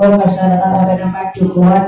warga masyarakat Kota Padukuhan.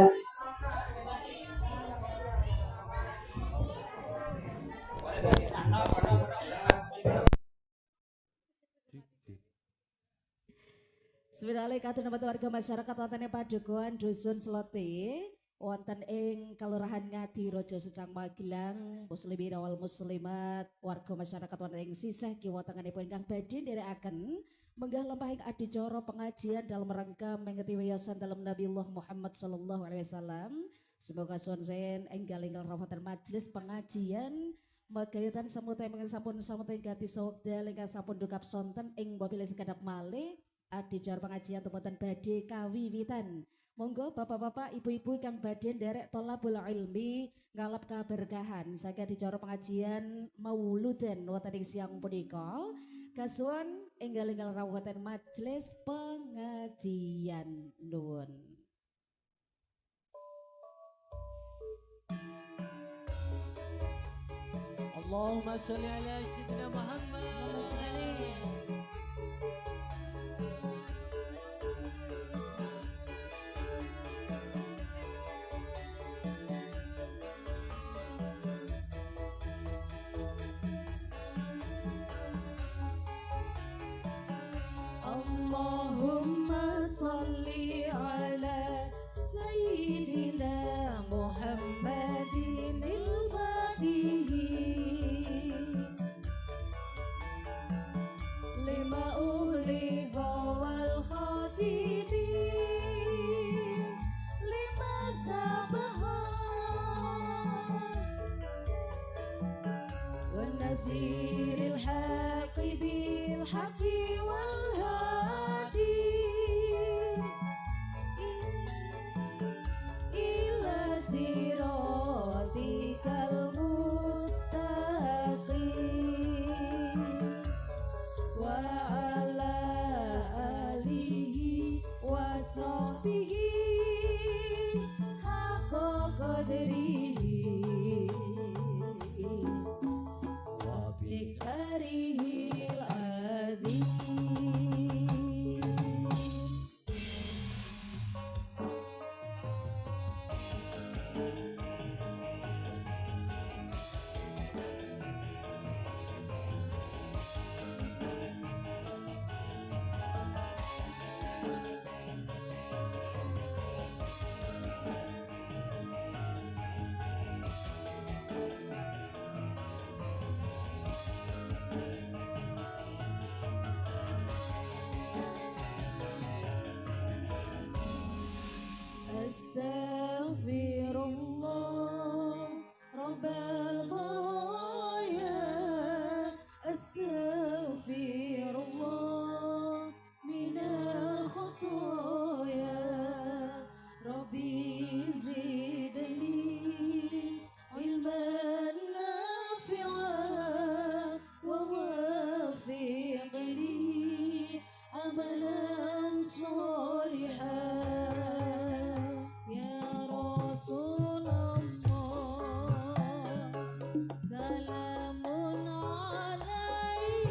Sebenarnya kata nama warga masyarakat wonten Padukuhan Dusun Selote wonten ing Kelurahan Ngadi Rojo Secang Magelang muslimin wal muslimat warga masyarakat wonten ing sisih kiwa tengenipun ingkang badhe nderekaken menggah lempahing adicara pengajian dalam rangka mengeti wiyosan dalam Nabiullah Muhammad sallallahu alaihi wasallam. Semoga sonsen enggal-enggal rahmatan majelis pengajian magayutan samutai mengen sampun samutai gati sawekdal ingkang sampun dukap sonten ing mobil sekadap malih adicara pengajian temputan badhe kawiwitan. Monggo bapak-bapak, ibu-ibu kang badhe nderek thalabul ilmi ngalap kaberkahan saking adicara pengajian mauludan wonten ing siang punika. Kasuan enggal-enggal rawuhan majelis pengajian nuwun. Allahumma sholli ala sayyidina Muhammad. Allahumma salli ala sayyidina Muhammadin al-Badihi lima uliha wal khatibin lima sabahan wa naziril haqi bil haqi wal Astaghfirullah Rabbal ghaya Astaghfirullah minal khotoya Rabbi zidni ilman nafi'a wa wafiqni amalan solihan. Salamun alaikum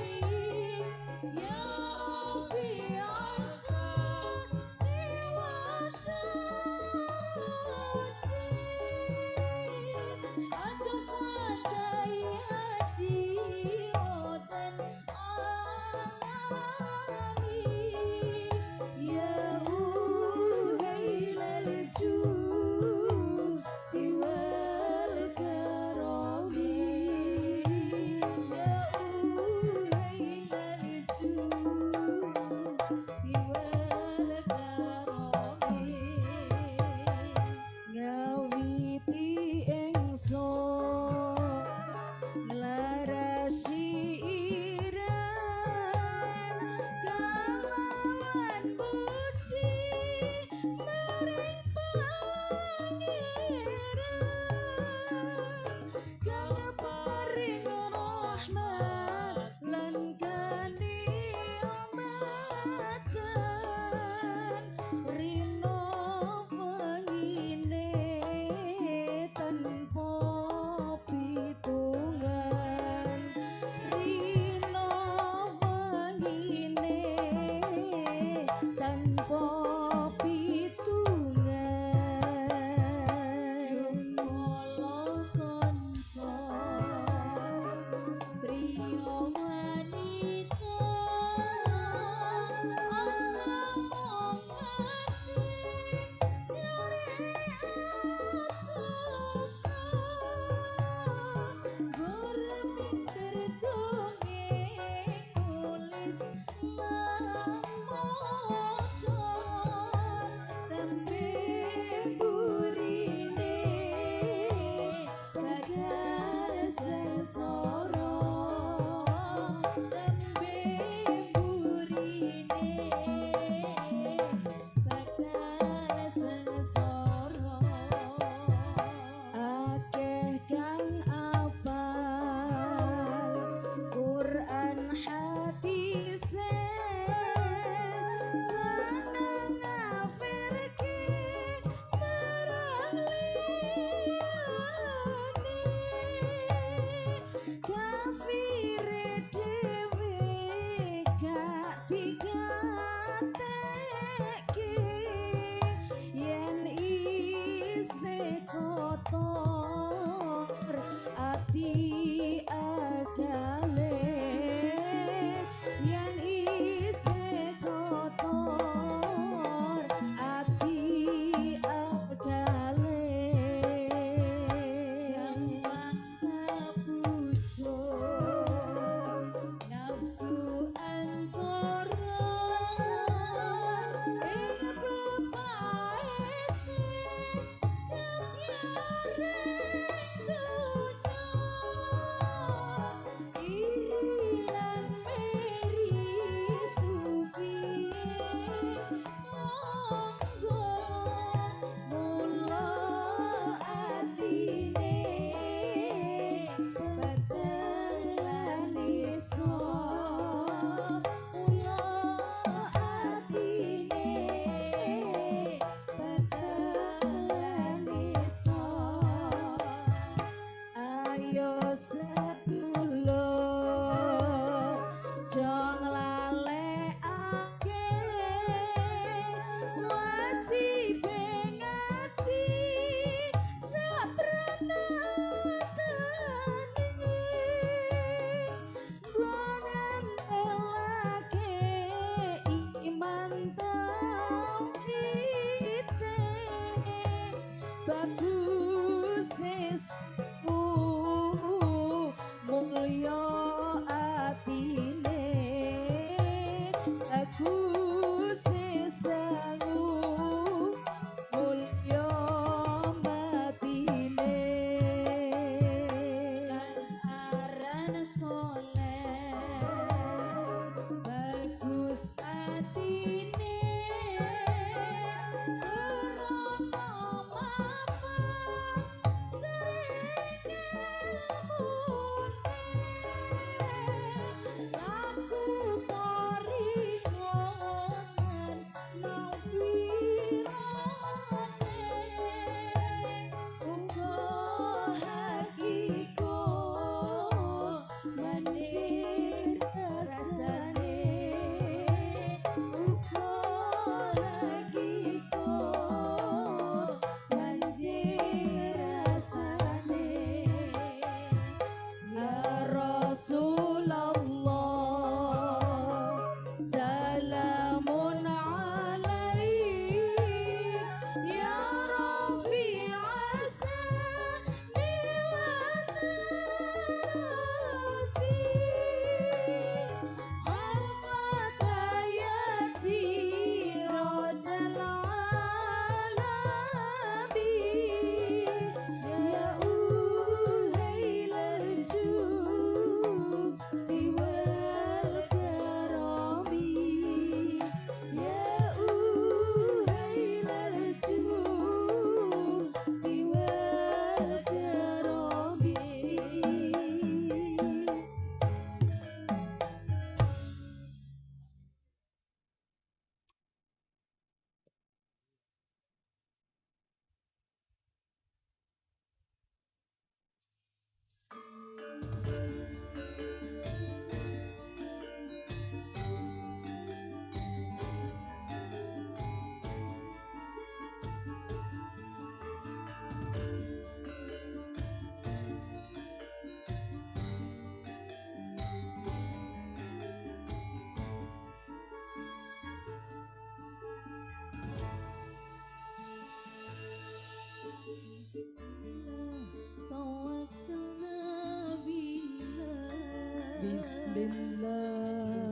Bismillah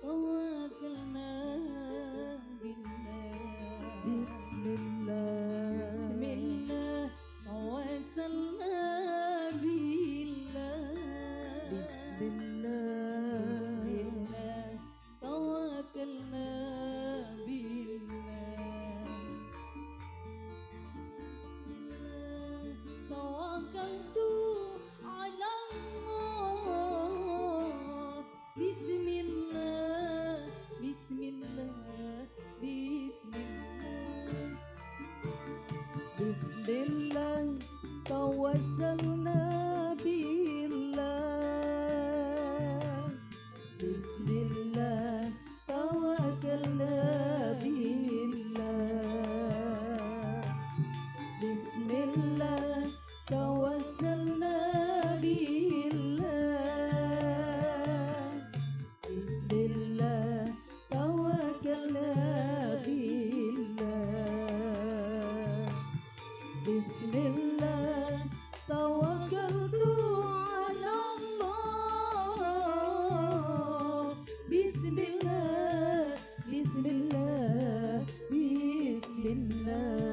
tawakkalna billah Bismillah Bismillah tawassalna billah Bismillah Bismillah tawakkalna billah Bismillah tawakkaltu ala Allah Bismillah Bismillah Bismillah Bismillah tawassalna billah Bismillah tawakkalna billah Bismillah tawassalna billah Bismillah tawakkalna billah Bismillah tawakkaltu ala Allah Bismillah Bismillah Bismillah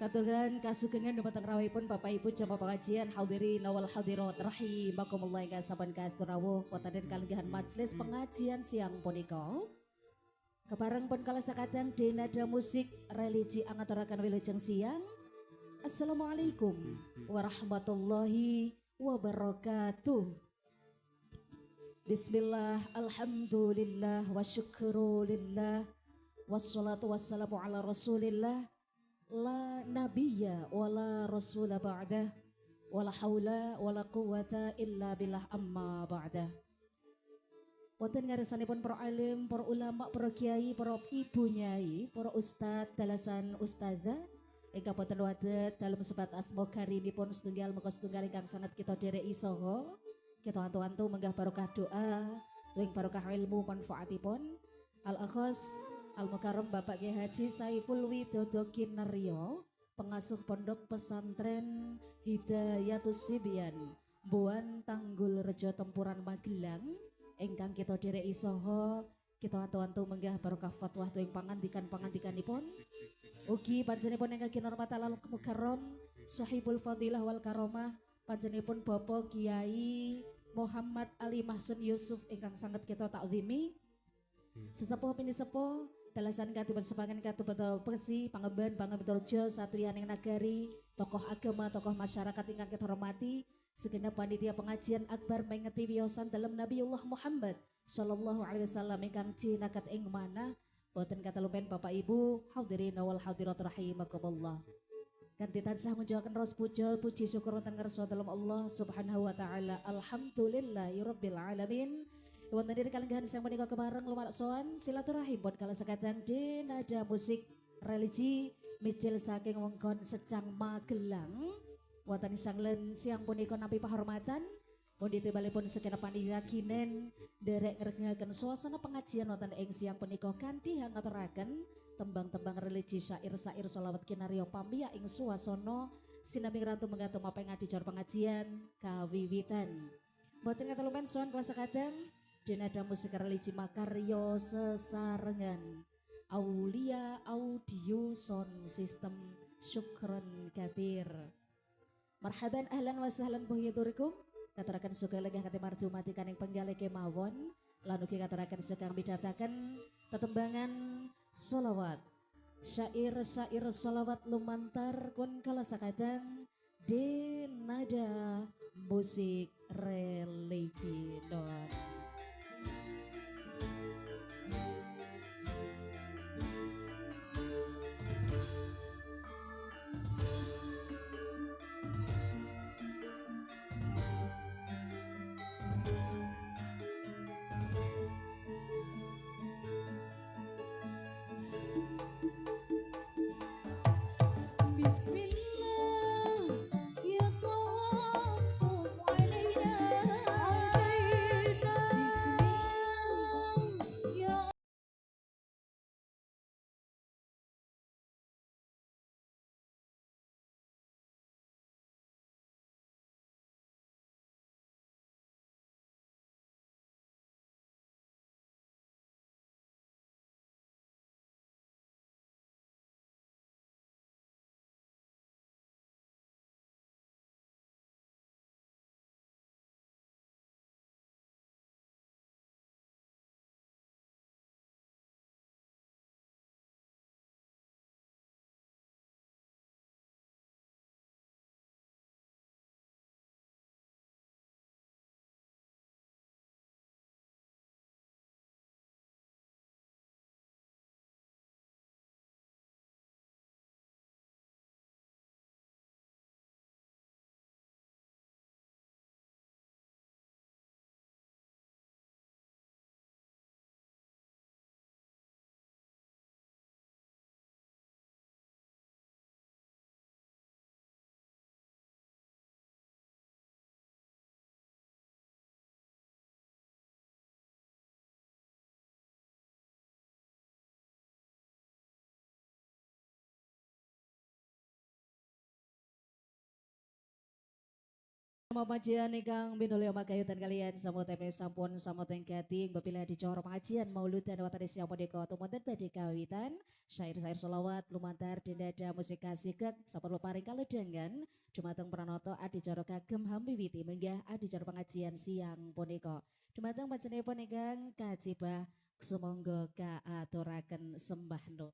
Katurgan kasugengan dumateng rawuhipun Bapak Ibu jamaah pengajian hadirin wal hadirat rahimakumullah ingkang sampun kasturawuh wonten kalenggahan majelis pengajian siang punika. Kepareng pun kala sakadan denada musik religi angaturaken wilujeng siang. Assalamualaikum warahmatullahi wabarakatuh. Bismillah, alhamdulillah, wa syukurulillah, wassalatu wassalamu ala rasulillah. La nabiyya wala rasula ba'dah wala haula wala quwata illa billah amma ba'dah. Wonten ngaresanipun para alim, para ulama, para kiai, para ibu nyai, para ustad, dalasan ustadzah ingkang boten wadet dalem sebatas asma karimipun setunggal muga setunggal ingkang sangat kita dereki saha kita antu-antu menggah barokah doa, tuwing barokah ilmu manfaatipun. Al-akhos Al-Mukarram Bapak Kiai Haji Saiful Widodo Kinaryo, pengasuh pondok pesantren Hidayatus Sibyan Buan Tanggul Rejo Tempuran Magelang ingkang kita dereki saha kita wantu-wantu menggah barokah fatwa ing pangandikanipun. Ugi panjenenganipun ingkang kinurmat alal mukarram sahibul fadilah wal karomah panjenenganipun Bapak Kiai Muhammad Ali Mahsun Yusuf ingkang sangat kita takzimi. Sesepuh pinisepuh dalasan katipun sepangan katipun pesi pangemban Pangebeturjo satriyaning nagari, tokoh agama, tokoh masyarakat ingkang kita hormati, segenap panitia pengajian akbar mengeti wiyosan dalam Nabiullah Muhammad sallallahu alaihi wasallam ingkang cinakat ing mana boten katalupen Bapak Ibu hadirin wal hadirat rahimakumullah. Kanthi tansah munjuaken ros puja puji syukur wonten ngarsa dalem Allah Subhanahu wa taala. Alhamdulillahirabbil alamin. Wonten diri kalenggahan sang menika kebareng lumaksoan silaturahim buat kala sekadang nada musik religi mijil saking wengkon Secang Magelang. Wonten sanglen siang punika nampi pahormatan pundi tibalipun segenap panitia kinen derek ngrengaken suasana pengajian wonten ing siang punika kanthi ngaturaken tembang-tembang religi syair-syair sholawat kinarya pamiya ing suasana sinambi rantu menggantung apa yang adijar pengajian kawiwitan. Boten katalumen soan kelas kadang jenada musik religi makaryo sesarengan Aulia Audio Sound System syukron katir. Marhaban ahlan wa sahlan buhyaturikum. Katuraken suka legah kate marjumati kaning penggale kemawon lan ugi katuraken suka midhataken tetembangan sholawat syair-syair sholawat lumantar kun kala sakadang di nada musik religi don. Bismillah ya khawf alaina Bismillah ya Pemajian ingkang binulya makayutan kalian samut temne sampun samut engkating bapila dicoro pengajian maulud dan watani siang punika tumunten badhe kawitan syair-syair sholawat lumantar dendada musik kasikek saperlu paring kaledangan dumateng pranoto adicara kagem hambiwiti menggah adicara pengajian siang punika dumateng panjenenganipun ingkang kajibah sumangga kaaturaken sembah nur.